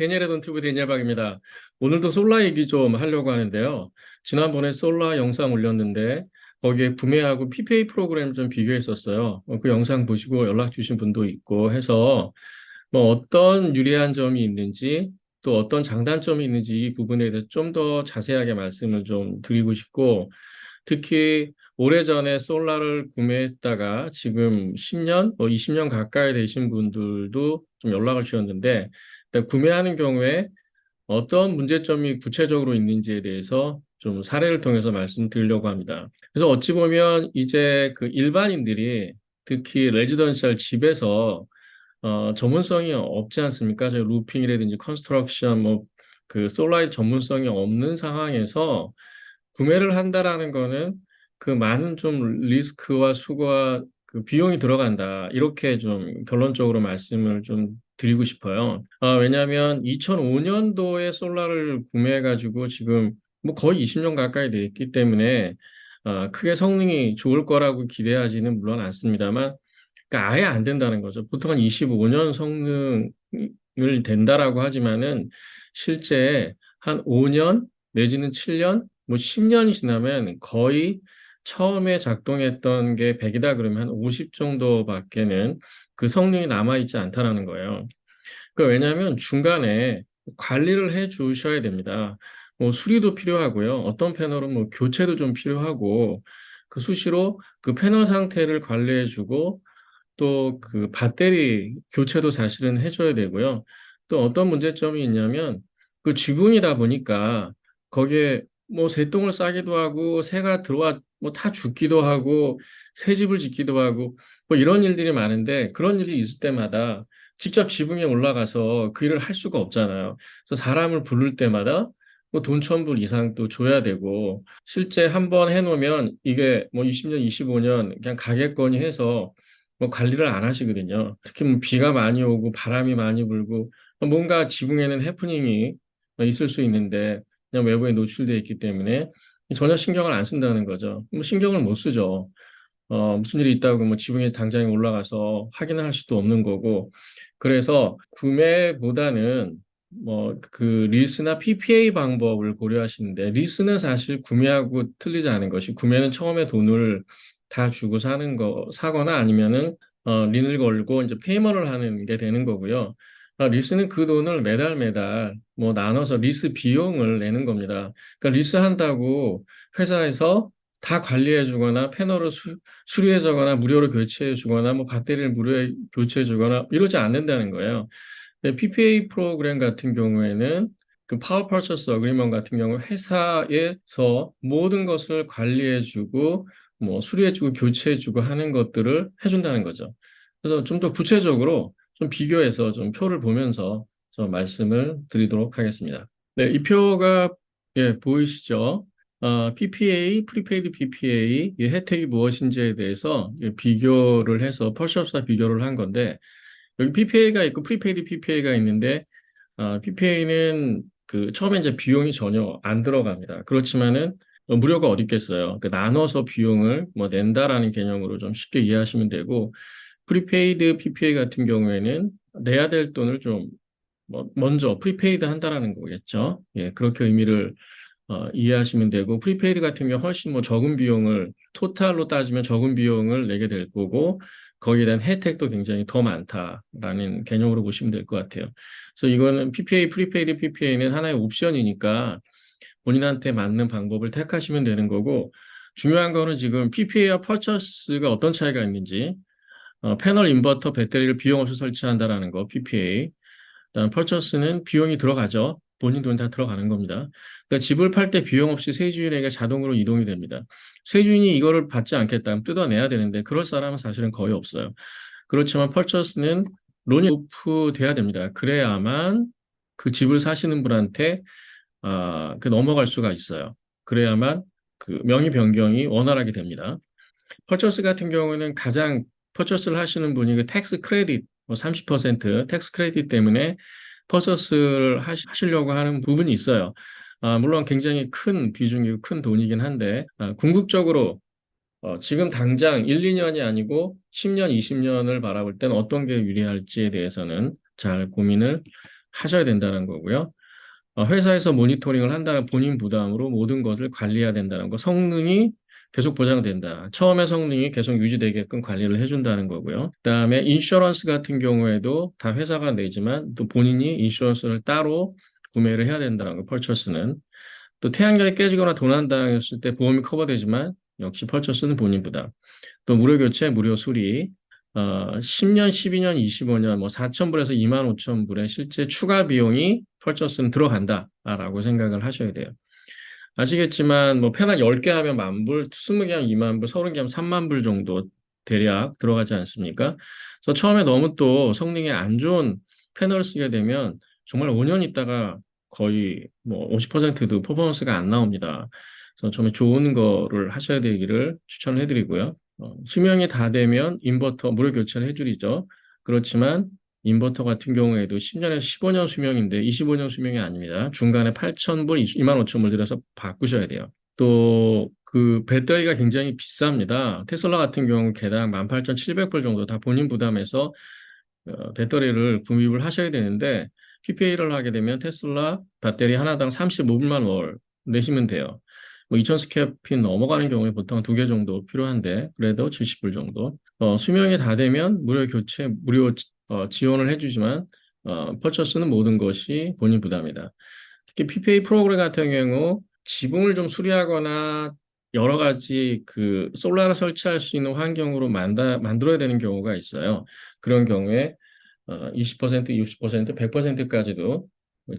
데니엘의 돈튜브 데니엘박입니다. 오늘도 솔라 얘기 좀 하려고 하는데요. 지난번에 솔라 영상 올렸는데 거기에 구매하고 PPA 프로그램 좀 비교했었어요. 그 영상 보시고 연락 주신 분도 있고 해서 뭐 어떤 유리한 점이 있는지 또 어떤 장단점이 있는지 이 부분에 대해서 좀 더 자세하게 말씀을 좀 드리고 싶고 특히 오래전에 솔라를 구매했다가 지금 10년, 20년 가까이 되신 분들도 좀 연락을 주셨는데 일단 구매하는 경우에 어떤 문제점이 구체적으로 있는지에 대해서 좀 사례를 통해서 말씀드리려고 합니다. 그래서 어찌 보면 이제 그 일반인들이 특히 레지던셜 집에서 전문성이 없지 않습니까? 저 루핑이라든지 컨스트럭션 그 솔라의 전문성이 없는 상황에서 구매를 한다라는 거는 그 많은 좀 리스크와 수고와 그 비용이 들어간다. 이렇게 좀 결론적으로 말씀을 좀 드리고 싶어요. 왜냐하면 2005년도에 솔라를 구매해가지고 지금 뭐 거의 20년 가까이 됐기 때문에 크게 성능이 좋을 거라고 기대하지는 물론 않습니다만 그러니까 아예 안 된다는 거죠. 보통 한 25년 성능을 된다라고 하지만은 실제 한 5년 내지는 7년, 뭐 10년이 지나면 거의 처음에 작동했던 게 100이다 그러면 한 50 정도밖에는 그 성능이 남아있지 않다라는 거예요. 왜냐하면 중간에 관리를 해 주셔야 됩니다. 뭐 수리도 필요하고요. 어떤 패널은 뭐 교체도 좀 필요하고 그 수시로 그 패널 상태를 관리해 주고 또 그 배터리 교체도 사실은 해줘야 되고요. 또 어떤 문제점이 있냐면 그 지붕이다 보니까 거기에 뭐 새똥을 싸기도 하고 새가 들어와 뭐 타 죽기도 하고 새 집을 짓기도 하고 뭐 이런 일들이 많은데 그런 일이 있을 때마다 직접 지붕에 올라가서 그 일을 할 수가 없잖아요. 그래서 사람을 부를 때마다 뭐 돈 1,000불 이상 또 줘야 되고 실제 한번 해놓으면 이게 뭐 20년, 25년 그냥 가겠거니 해서 뭐 관리를 안 하시거든요. 특히 뭐 비가 많이 오고 바람이 많이 불고 뭔가 지붕에는 해프닝이 있을 수 있는데 그냥 외부에 노출되어 있기 때문에 전혀 신경을 안 쓴다는 거죠. 뭐 신경을 못 쓰죠. 무슨 일이 있다고 뭐 지붕에 당장에 올라가서 확인을 할 수도 없는 거고. 그래서 구매보다는 뭐 그 리스나 PPA 방법을 고려하시는데 리스는 사실 구매하고 틀리지 않은 것이 구매는 처음에 돈을 다 주고 사거나 아니면은 린을 걸고 이제 페이먼을 하는 게 되는 거고요. 리스는 그 돈을 매달 매달 뭐 나눠서 리스 비용을 내는 겁니다. 그러니까 리스 한다고 회사에서 다 관리해 주거나 패널을 수리해 주거나 무료로 교체해 주거나 뭐 배터리를 무료에 교체해 주거나 이러지 않는다는 거예요. 근데 PPA 프로그램 같은 경우에는 그 파워 퍼처스 어그리먼트 같은 경우 회사에서 모든 것을 관리해 주고 뭐 수리해 주고 교체해 주고 하는 것들을 해 준다는 거죠. 그래서 좀 더 구체적으로 좀 비교해서 좀 표를 보면서 좀 말씀을 드리도록 하겠습니다. 네, 이 표가 예, 보이시죠? PPA, 프리페이드 PPA, 이 혜택이 무엇인지에 대해서 비교를 해서 펄시업사 비교를 한 건데 여기 PPA가 있고 프리페이드 PPA가 있는데 PPA는 그 처음에 이제 비용이 전혀 안 들어갑니다. 그렇지만은 무료가 어디 있겠어요. 그 나눠서 비용을 뭐 낸다라는 개념으로 좀 쉽게 이해하시면 되고 프리페이드 PPA 같은 경우에는 내야 될 돈을 좀 먼저 프리페이드 한다라는 거겠죠. 예, 그렇게 의미를 이해하시면 되고 프리페이드 같은 경우 훨씬 뭐 적은 비용을 토탈로 따지면 적은 비용을 내게 될 거고 거기에 대한 혜택도 굉장히 더 많다라는 개념으로 보시면 될 것 같아요. 그래서 이거는 PPA, 프리페이드 PPA는 하나의 옵션이니까 본인한테 맞는 방법을 택하시면 되는 거고 중요한 거는 지금 PPA와 퍼처스가 어떤 차이가 있는지 패널 인버터 배터리를 비용 없이 설치한다라는 거 PPA 그다음 펄처스는 비용이 들어가죠. 본인 돈 다 들어가는 겁니다. 그러니까 집을 팔 때 비용 없이 세주인에게 자동으로 이동이 됩니다. 세주인이 이거를 받지 않겠다면 뜯어내야 되는데 그럴 사람은 사실은 거의 없어요. 그렇지만 펄처스는 론이 오프돼야 됩니다. 그래야만 그 집을 사시는 분한테 그 넘어갈 수가 있어요. 그래야만 그 명의 변경이 원활하게 됩니다. 퍼처스 같은 경우는 가장 퍼처스를 하시는 분이 그 텍스 크레딧 뭐 30% 텍스 크레딧 때문에 퍼처스를 하시려고 하는 부분이 있어요. 물론 굉장히 큰 비중이고 큰 돈이긴 한데 궁극적으로 지금 당장 1, 2년이 아니고 10년, 20년을 바라볼 때는 어떤 게 유리할지에 대해서는 잘 고민을 하셔야 된다는 거고요. 회사에서 모니터링을 한다는 본인 부담으로 모든 것을 관리해야 된다는 거, 성능이 계속 보장된다. 처음에 성능이 계속 유지되게끔 관리를 해준다는 거고요. 그다음에 인슈런스 같은 경우에도 다 회사가 내지만 또 본인이 인슈런스를 따로 구매를 해야 된다는 거, 펄처스는. 또 태양열이 깨지거나 도난당했을 때 보험이 커버되지만 역시 펄처스는 본인 부담. 또 무료 교체, 무료 수리, 10년, 12년, 25년, 뭐 4,000불에서 25,000불의 실제 추가 비용이 펄처스는 들어간다라고 생각을 하셔야 돼요. 아시겠지만 뭐 패널 10개 하면 10,000불, 20개 하면 20,000불, 30개 하면 30,000불 정도 대략 들어가지 않습니까? 그래서 처음에 너무 또 성능이 안 좋은 패널을 쓰게 되면 정말 5년 있다가 거의 뭐 50%도 퍼포먼스가 안 나옵니다. 그래서 정말 좋은 거를 하셔야 되기를 추천을 해드리고요. 수명이 다 되면 인버터 무료 교체를 해드리죠. 그렇지만 인버터 같은 경우에도 10년에서 15년 수명인데 25년 수명이 아닙니다. 중간에 8,000불, 25,000불 들여서 바꾸셔야 돼요. 또 그 배터리가 굉장히 비쌉니다. 테슬라 같은 경우 개당 18,700불 정도 다 본인 부담해서 배터리를 구입을 하셔야 되는데 PPA를 하게 되면 테슬라 배터리 하나당 35불만 월 내시면 돼요. 뭐 2,000 스퀘어핏 넘어가는 경우에 보통 2개 정도 필요한데 그래도 70불 정도. 수명이 다 되면 무료 교체, 무료 지원을 해주지만 퍼처스는 모든 것이 본인 부담이다. 특히 PPA 프로그램 같은 경우 지붕을 좀 수리하거나 여러 가지 그 솔라를 설치할 수 있는 환경으로 만들어야 되는 경우가 있어요. 그런 경우에 20%, 60%, 100%까지도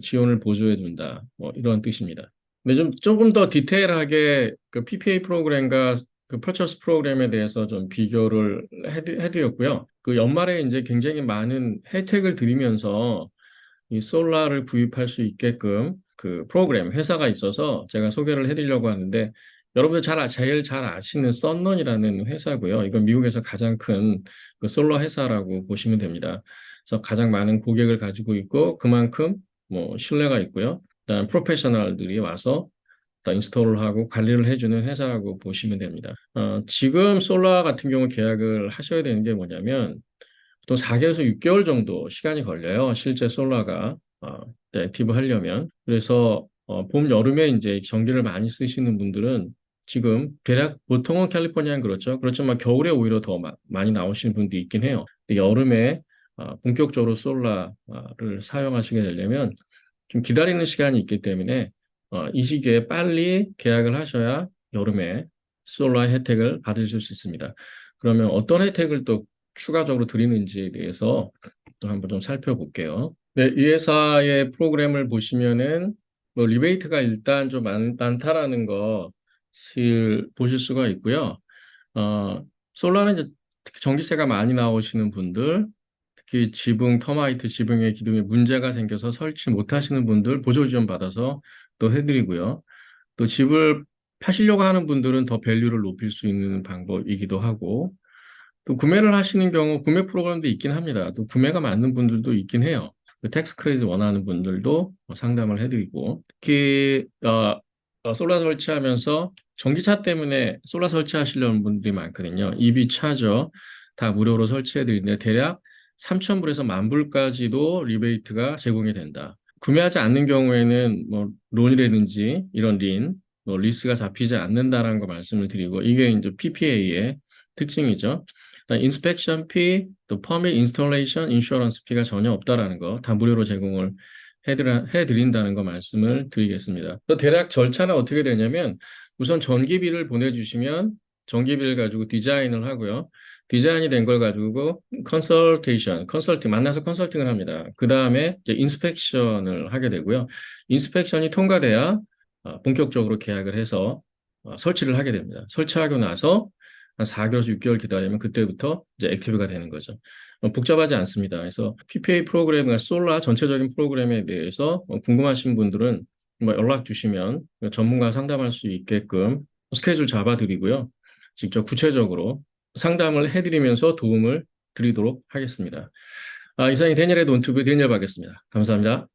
지원을 보조해 준다. 뭐 이런 뜻입니다. 근데 좀 조금 더 디테일하게 그 PPA 프로그램과 그 퍼처스 프로그램에 대해서 좀 비교를 해드렸고요. 그 연말에 이제 굉장히 많은 혜택을 드리면서 이 솔라를 구입할 수 있게끔 그 프로그램 회사가 있어서 제가 소개를 해드리려고 하는데 여러분들 제일 잘 아시는 썬런이라는 회사고요. 이건 미국에서 가장 큰 그 솔라 회사라고 보시면 됩니다. 그래서 가장 많은 고객을 가지고 있고 그만큼 뭐 신뢰가 있고요. 그다음 프로페셔널들이 와서 또 인스톨을 하고 관리를 해주는 회사라고 보시면 됩니다. 지금 솔라 같은 경우 계약을 하셔야 되는 게 뭐냐면 보통 4개월에서 6개월 정도 시간이 걸려요. 실제 솔라가 액티브 하려면. 그래서 봄, 여름에 이제 전기를 많이 쓰시는 분들은 지금 대략 보통은 캘리포니아는 그렇죠. 그렇지만 겨울에 오히려 더 많이 나오시는 분도 있긴 해요. 근데 여름에 본격적으로 솔라를 사용하시게 되려면 좀 기다리는 시간이 있기 때문에 이 시기에 빨리 계약을 하셔야 여름에 솔라 혜택을 받으실 수 있습니다. 그러면 어떤 혜택을 또 추가적으로 드리는지에 대해서 또 한번 좀 살펴볼게요. 네, 이 회사의 프로그램을 보시면은 뭐 리베이트가 일단 좀 많다라는 것을 보실 수가 있고요. 솔라는 이제 특히 전기세가 많이 나오시는 분들, 특히 지붕, 터마이트 지붕의 기둥에 문제가 생겨서 설치 못 하시는 분들 보조 지원 받아서 또 해드리고요. 또 집을 파시려고 하는 분들은 더 밸류를 높일 수 있는 방법이기도 하고, 또 구매를 하시는 경우 구매 프로그램도 있긴 합니다. 또 구매가 맞는 분들도 있긴 해요. 그 텍스 크레딧 원하는 분들도 상담을 해드리고 특히 솔라 설치하면서 전기차 때문에 솔라 설치하시려는 분들이 많거든요. EV 차저 다 무료로 설치해드리는데 대략 3,000불에서 10,000불까지도 리베이트가 제공이 된다. 구매하지 않는 경우에는 뭐 론이라든지 이런 뭐 리스가 잡히지 않는다라는 거 말씀을 드리고 이게 이제 PPA의 특징이죠. 인스펙션 피, 또 퍼밋 인스톨레이션, 인슈어런스 피가 전혀 없다라는 거 다 무료로 제공을 해드린다는 거 말씀을 드리겠습니다. 또 대략 절차는 어떻게 되냐면 우선 전기비를 보내주시면 전기비를 가지고 디자인을 하고요. 디자인이 된 걸 가지고 컨설팅 만나서 컨설팅을 합니다. 그 다음에 이제 인스펙션을 하게 되고요. 인스펙션이 통과돼야 본격적으로 계약을 해서 설치를 하게 됩니다. 설치하고 나서 한 4개월에서 6개월 기다리면 그때부터 이제 액티브가 되는 거죠. 복잡하지 않습니다. 그래서 PPA 프로그램과 솔라 전체적인 프로그램에 대해서 궁금하신 분들은 뭐 연락 주시면 전문가 상담할 수 있게끔 스케줄 잡아드리고요. 직접 구체적으로 상담을 해드리면서 도움을 드리도록 하겠습니다. 이상이 데니엘의 논투브 데니엘 하겠습니다. 감사합니다.